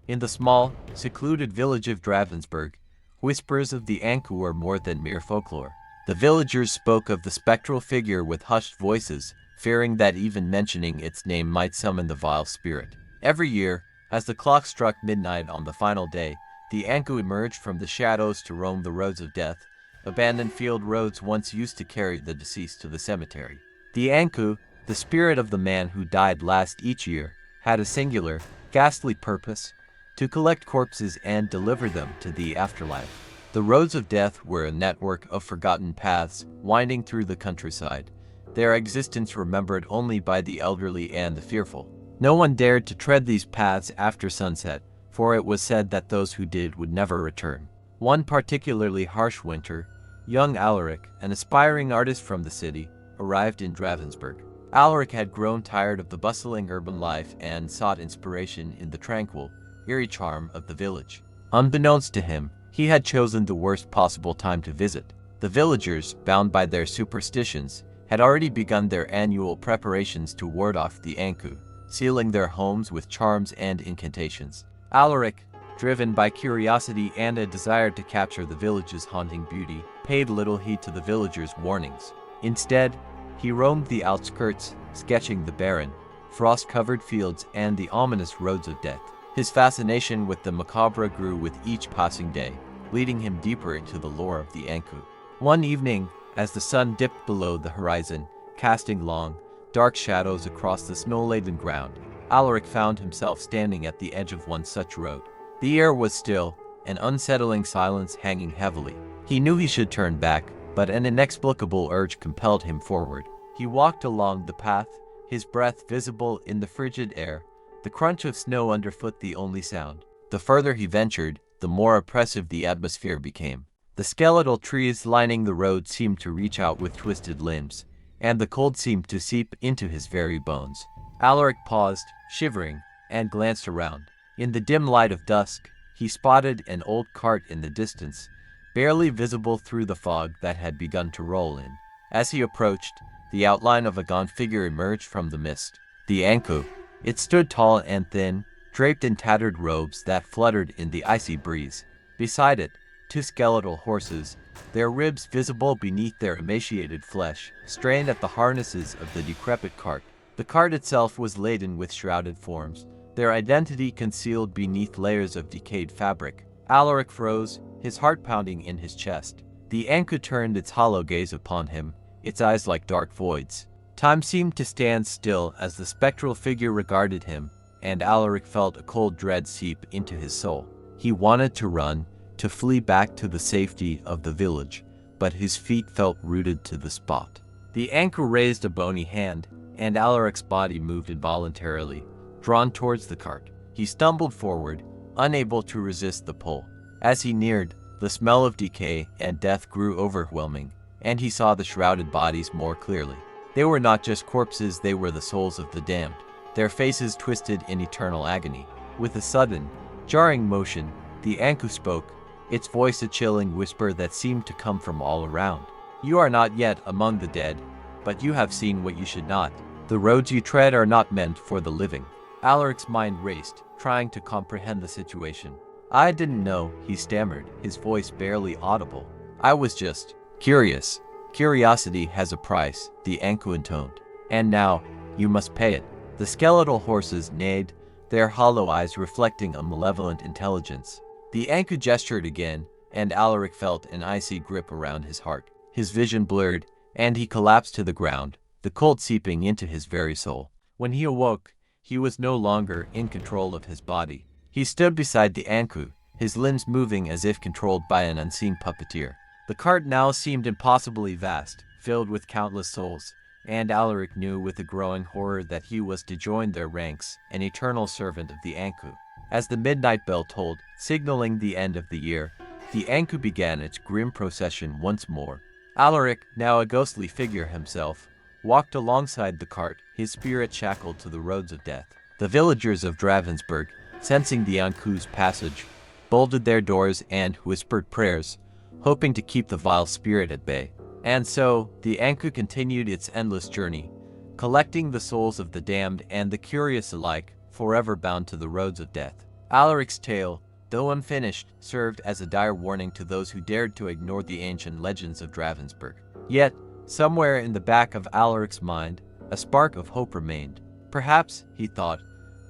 In the small, secluded village of Dravensburg, whispers of the Anku were more than mere folklore. The villagers spoke of the spectral figure with hushed voices, fearing that even mentioning its name might summon the vile spirit. Every year, as the clock struck midnight on the final day, the Anku emerged from the shadows to roam the roads of death, abandoned field roads once used to carry the deceased to the cemetery. The Anku, the spirit of the man who died last each year, had a singular, ghastly purpose: to collect corpses and deliver them to the afterlife. The roads of death were a network of forgotten paths winding through the countryside, their existence remembered only by the elderly and the fearful. No one dared to tread these paths after sunset, for it was said that those who did would never return. One particularly harsh winter, young Alaric, an aspiring artist from the city, arrived in Dravensburg. Alaric had grown tired of the bustling urban life and sought inspiration in the tranquil, eerie charm of the village. Unbeknownst to him, he had chosen the worst possible time to visit. The villagers, bound by their superstitions, had already begun their annual preparations to ward off the Anku, sealing their homes with charms and incantations. Alaric, driven by curiosity and a desire to capture the village's haunting beauty, paid little heed to the villagers' warnings. Instead, he roamed the outskirts, sketching the barren, frost-covered fields and the ominous roads of death. His fascination with the macabre grew with each passing day, leading him deeper into the lore of the Anku. One evening, as the sun dipped below the horizon, casting long, dark shadows across the snow-laden ground, Alaric found himself standing at the edge of one such road. The air was still, an unsettling silence hanging heavily. He knew he should turn back, but an inexplicable urge compelled him forward. He walked along the path, his breath visible in the frigid air, the crunch of snow underfoot the only sound. The further he ventured, the more oppressive the atmosphere became. The skeletal trees lining the road seemed to reach out with twisted limbs, and the cold seemed to seep into his very bones. Alaric paused, shivering, and glanced around. In the dim light of dusk, he spotted an old cart in the distance, barely visible through the fog that had begun to roll in. As he approached, the outline of a gaunt figure emerged from the mist. The Anku. It stood tall and thin, draped in tattered robes that fluttered in the icy breeze. Beside it, two skeletal horses, their ribs visible beneath their emaciated flesh, strained at the harnesses of the decrepit cart. The cart itself was laden with shrouded forms, their identity concealed beneath layers of decayed fabric. Alaric froze, his heart pounding in his chest. The Anku turned its hollow gaze upon him, its eyes like dark voids. Time seemed to stand still as the spectral figure regarded him, and Alaric felt a cold dread seep into his soul. He wanted to run, to flee back to the safety of the village, but his feet felt rooted to the spot. The Anku raised a bony hand, and Alaric's body moved involuntarily, drawn towards the cart. He stumbled forward, unable to resist the pull. As he neared, the smell of decay and death grew overwhelming, and he saw the shrouded bodies more clearly. They were not just corpses, they were the souls of the damned, their faces twisted in eternal agony. With a sudden, jarring motion, the Anku spoke, its voice a chilling whisper that seemed to come from all around. "You are not yet among the dead, but you have seen what you should not. The roads you tread are not meant for the living." Alaric's mind raced, trying to comprehend the situation. "I didn't know," he stammered, his voice barely audible. "I was just curious." "Curiosity has a price," the Anku intoned. "And now, you must pay it." The skeletal horses neighed, their hollow eyes reflecting a malevolent intelligence. The Anku gestured again, and Alaric felt an icy grip around his heart. His vision blurred, and he collapsed to the ground, the cold seeping into his very soul. When he awoke, he was no longer in control of his body. He stood beside the Anku, his limbs moving as if controlled by an unseen puppeteer. The cart now seemed impossibly vast, filled with countless souls, and Alaric knew with a growing horror that he was to join their ranks, an eternal servant of the Anku. As the midnight bell tolled, signaling the end of the year, the Anku began its grim procession once more. Alaric, now a ghostly figure himself, walked alongside the cart, his spirit shackled to the roads of death. The villagers of Dravensburg, sensing the Anku's passage, bolted their doors and whispered prayers, hoping to keep the vile spirit at bay. And so, the Anku continued its endless journey, collecting the souls of the damned and the curious alike, forever bound to the roads of death. Alaric's tale, though unfinished, served as a dire warning to those who dared to ignore the ancient legends of Dravensburg. Yet, somewhere in the back of Alaric's mind, a spark of hope remained. Perhaps, he thought,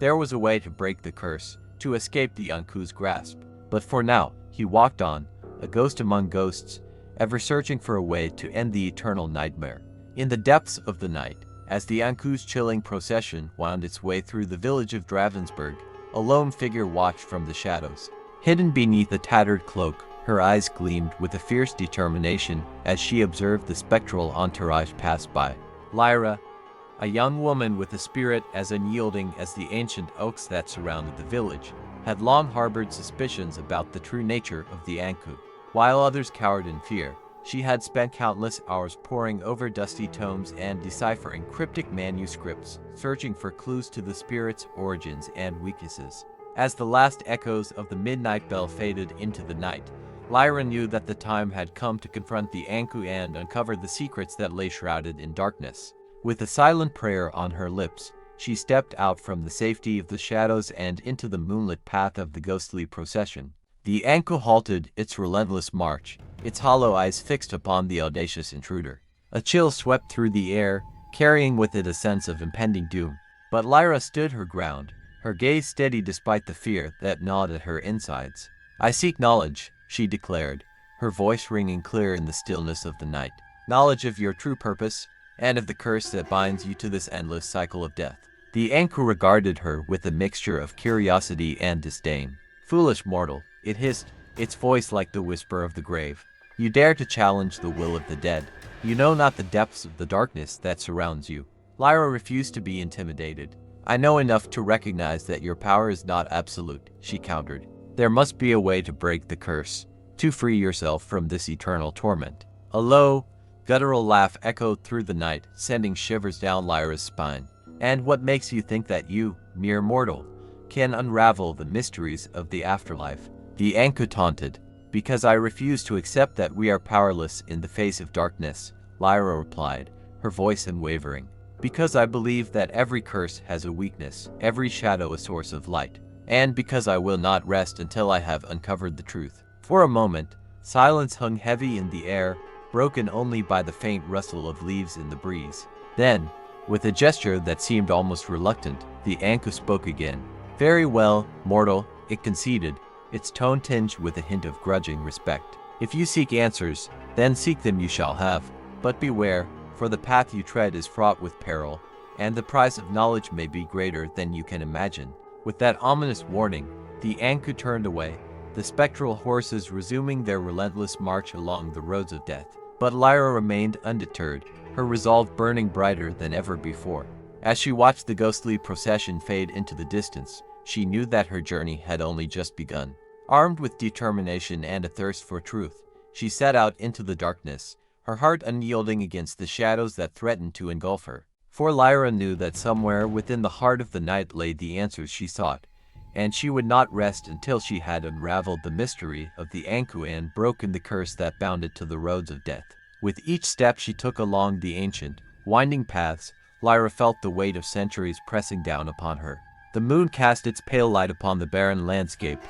there was a way to break the curse, to escape the Anku's grasp. But for now, he walked on, a ghost among ghosts, ever searching for a way to end the eternal nightmare. In the depths of the night, as the Anku's chilling procession wound its way through the village of Dravensburg, a lone figure watched from the shadows. Hidden beneath a tattered cloak, her eyes gleamed with a fierce determination as she observed the spectral entourage pass by. Lyra, a young woman with a spirit as unyielding as the ancient oaks that surrounded the village, had long harbored suspicions about the true nature of the Anku. While others cowered in fear, she had spent countless hours poring over dusty tomes and deciphering cryptic manuscripts, searching for clues to the spirit's origins and weaknesses. As the last echoes of the midnight bell faded into the night, Lyra knew that the time had come to confront the Anku and uncover the secrets that lay shrouded in darkness. With a silent prayer on her lips, she stepped out from the safety of the shadows and into the moonlit path of the ghostly procession. The Anku halted its relentless march, its hollow eyes fixed upon the audacious intruder. A chill swept through the air, carrying with it a sense of impending doom. But Lyra stood her ground, her gaze steady despite the fear that gnawed at her insides. "I seek knowledge," she declared, her voice ringing clear in the stillness of the night. "Knowledge of your true purpose, and of the curse that binds you to this endless cycle of death." The Anku regarded her with a mixture of curiosity and disdain. "Foolish mortal," it hissed, its voice like the whisper of the grave. "You dare to challenge the will of the dead. You know not the depths of the darkness that surrounds you." Lyra refused to be intimidated. "I know enough to recognize that your power is not absolute," she countered. "There must be a way to break the curse, to free yourself from this eternal torment." A low, guttural laugh echoed through the night, sending shivers down Lyra's spine. "And what makes you think that you, mere mortal, can unravel the mysteries of the afterlife?" The Anku taunted. "Because I refuse to accept that we are powerless in the face of darkness," Lyra replied, her voice unwavering. "Because I believe that every curse has a weakness, every shadow a source of light. And because I will not rest until I have uncovered the truth." For a moment, silence hung heavy in the air, broken only by the faint rustle of leaves in the breeze. Then, with a gesture that seemed almost reluctant, the Anku spoke again. "Very well, mortal," it conceded, its tone tinged with a hint of grudging respect. "If you seek answers, then seek them you shall have. But beware, for the path you tread is fraught with peril, and the price of knowledge may be greater than you can imagine." With that ominous warning, the Anku turned away, the spectral horses resuming their relentless march along the roads of death. But Lyra remained undeterred, her resolve burning brighter than ever before. As she watched the ghostly procession fade into the distance, she knew that her journey had only just begun. Armed with determination and a thirst for truth, she set out into the darkness, her heart unyielding against the shadows that threatened to engulf her. For Lyra knew that somewhere within the heart of the night lay the answers she sought, and she would not rest until she had unraveled the mystery of the Anku and broken the curse that bound it to the roads of death. With each step she took along the ancient, winding paths, Lyra felt the weight of centuries pressing down upon her. The moon cast its pale light upon the barren landscape,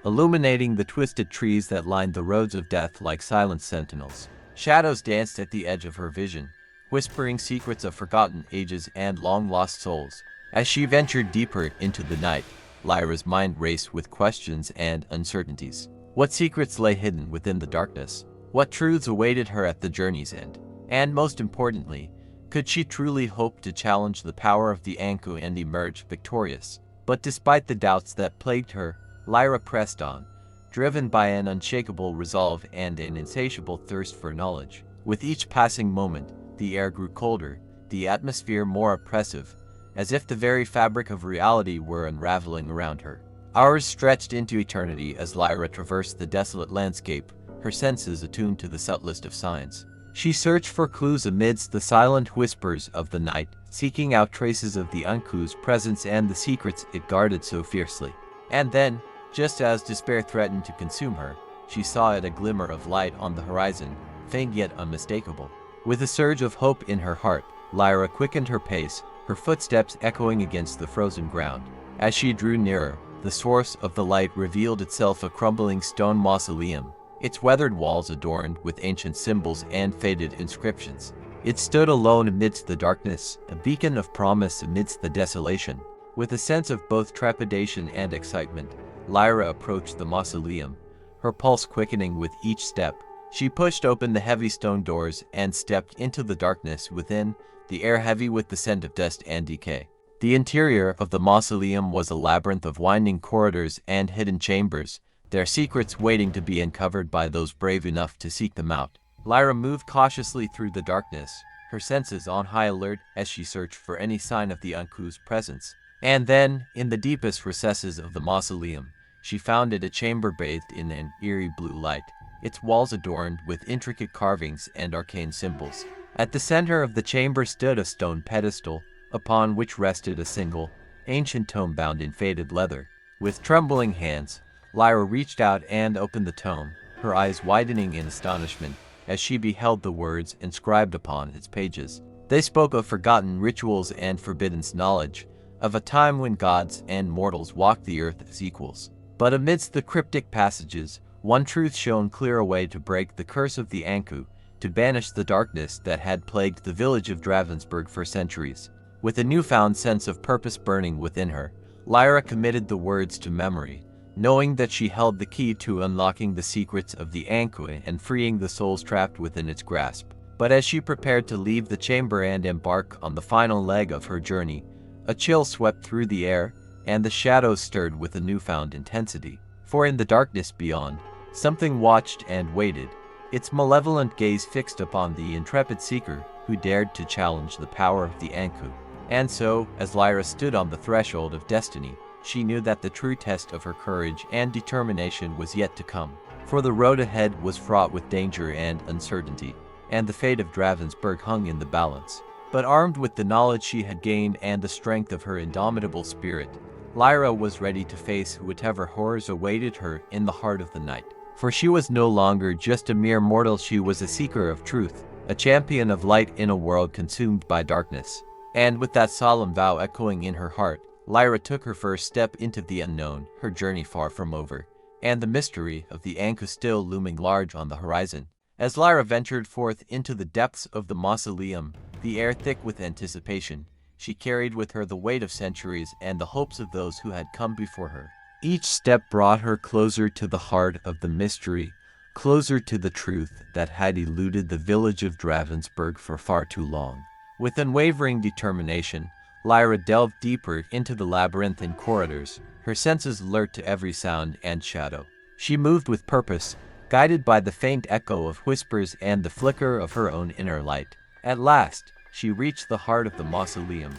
illuminating the twisted trees that lined the roads of death like silent sentinels. Shadows danced at the edge of her vision, whispering secrets of forgotten ages and long-lost souls. As she ventured deeper into the night, Lyra's mind raced with questions and uncertainties. What secrets lay hidden within the darkness? What truths awaited her at the journey's end? And most importantly, could she truly hope to challenge the power of the Anku and emerge victorious? But despite the doubts that plagued her, Lyra pressed on, driven by an unshakable resolve and an insatiable thirst for knowledge. With each passing moment, the air grew colder, the atmosphere more oppressive, as if the very fabric of reality were unraveling around her. Hours stretched into eternity as Lyra traversed the desolate landscape, her senses attuned to the subtlest of signs. She searched for clues amidst the silent whispers of the night, seeking out traces of the Anku's presence and the secrets it guarded so fiercely. And then, just as despair threatened to consume her, she saw a glimmer of light on the horizon, faint yet unmistakable. With a surge of hope in her heart, Lyra quickened her pace, her footsteps echoing against the frozen ground. As she drew nearer, the source of the light revealed itself a crumbling stone mausoleum, its weathered walls adorned with ancient symbols and faded inscriptions. It stood alone amidst the darkness, a beacon of promise amidst the desolation. With a sense of both trepidation and excitement, Lyra approached the mausoleum, her pulse quickening with each step. She pushed open the heavy stone doors and stepped into the darkness within, the air heavy with the scent of dust and decay. The interior of the mausoleum was a labyrinth of winding corridors and hidden chambers, their secrets waiting to be uncovered by those brave enough to seek them out. Lyra moved cautiously through the darkness, her senses on high alert as she searched for any sign of the Anku's presence. And then, in the deepest recesses of the mausoleum, she found it a chamber bathed in an eerie blue light, its walls adorned with intricate carvings and arcane symbols. At the center of the chamber stood a stone pedestal, upon which rested a single, ancient tome bound in faded leather. With trembling hands, Lyra reached out and opened the tome, her eyes widening in astonishment as she beheld the words inscribed upon its pages. They spoke of forgotten rituals and forbidden knowledge, of a time when gods and mortals walked the earth as equals. But amidst the cryptic passages, one truth shone clear, a way to break the curse of the Anku, to banish the darkness that had plagued the village of Dravensburg for centuries. With a newfound sense of purpose burning within her, Lyra committed the words to memory, knowing that she held the key to unlocking the secrets of the Anku and freeing the souls trapped within its grasp. But as she prepared to leave the chamber and embark on the final leg of her journey, a chill swept through the air, and the shadows stirred with a newfound intensity. For in the darkness beyond, something watched and waited, its malevolent gaze fixed upon the intrepid seeker who dared to challenge the power of the Anku. And so, as Lyra stood on the threshold of destiny, she knew that the true test of her courage and determination was yet to come. For the road ahead was fraught with danger and uncertainty, and the fate of Dravensburg hung in the balance. But armed with the knowledge she had gained and the strength of her indomitable spirit, Lyra was ready to face whatever horrors awaited her in the heart of the night. For she was no longer just a mere mortal, she was a seeker of truth, a champion of light in a world consumed by darkness. And with that solemn vow echoing in her heart, Lyra took her first step into the unknown, her journey far from over, and the mystery of the Anku still looming large on the horizon. As Lyra ventured forth into the depths of the mausoleum, the air thick with anticipation, she carried with her the weight of centuries and the hopes of those who had come before her. Each step brought her closer to the heart of the mystery, closer to the truth that had eluded the village of Dravensburg for far too long. With unwavering determination, Lyra delved deeper into the labyrinthine corridors, her senses alert to every sound and shadow. She moved with purpose, guided by the faint echo of whispers and the flicker of her own inner light. At last, she reached the heart of the mausoleum,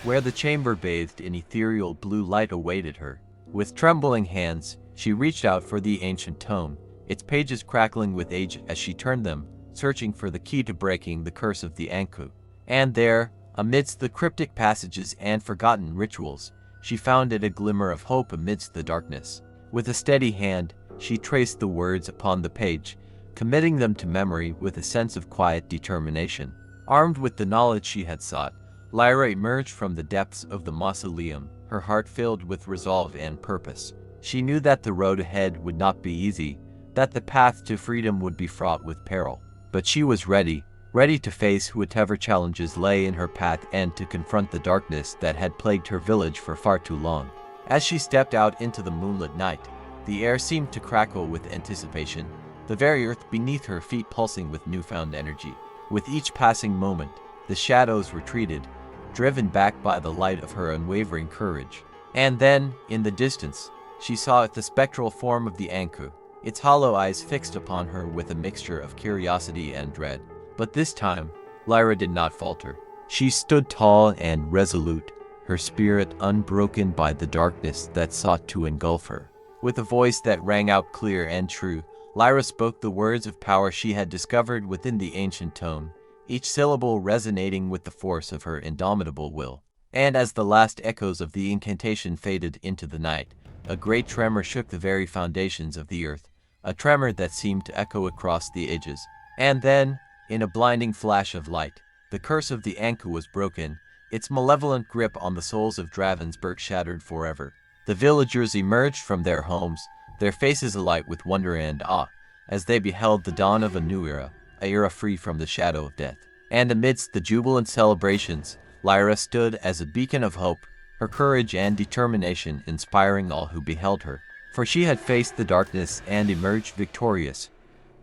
where the chamber bathed in ethereal blue light awaited her. With trembling hands, she reached out for the ancient tome, its pages crackling with age as she turned them, searching for the key to breaking the curse of the Anku. And there, amidst the cryptic passages and forgotten rituals, she found it a glimmer of hope amidst the darkness. With a steady hand, she traced the words upon the page, committing them to memory with a sense of quiet determination. Armed with the knowledge she had sought, Lyra emerged from the depths of the mausoleum, her heart filled with resolve and purpose. She knew that the road ahead would not be easy, that the path to freedom would be fraught with peril. But she was ready to face whatever challenges lay in her path and to confront the darkness that had plagued her village for far too long. As she stepped out into the moonlit night, the air seemed to crackle with anticipation, the very earth beneath her feet pulsing with newfound energy. With each passing moment, the shadows retreated, driven back by the light of her unwavering courage. And then, in the distance, she saw the spectral form of the Anku, its hollow eyes fixed upon her with a mixture of curiosity and dread. But this time, Lyra did not falter. She stood tall and resolute, her spirit unbroken by the darkness that sought to engulf her. With a voice that rang out clear and true, Lyra spoke the words of power she had discovered within the ancient tome, each syllable resonating with the force of her indomitable will. And as the last echoes of the incantation faded into the night, a great tremor shook the very foundations of the earth, a tremor that seemed to echo across the ages. And then, in a blinding flash of light, the curse of the Anku was broken, its malevolent grip on the souls of Dravensburg shattered forever. The villagers emerged from their homes, their faces alight with wonder and awe, as they beheld the dawn of a new era, a era free from the shadow of death. And amidst the jubilant celebrations, Lyra stood as a beacon of hope, her courage and determination inspiring all who beheld her. For she had faced the darkness and emerged victorious,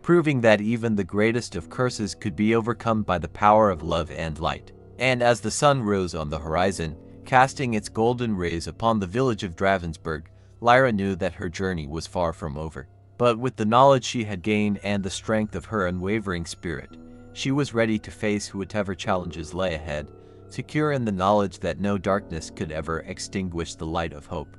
proving that even the greatest of curses could be overcome by the power of love and light. And as the sun rose on the horizon, casting its golden rays upon the village of Dravensburg, Lyra knew that her journey was far from over. But with the knowledge she had gained and the strength of her unwavering spirit, she was ready to face whatever challenges lay ahead, secure in the knowledge that no darkness could ever extinguish the light of hope.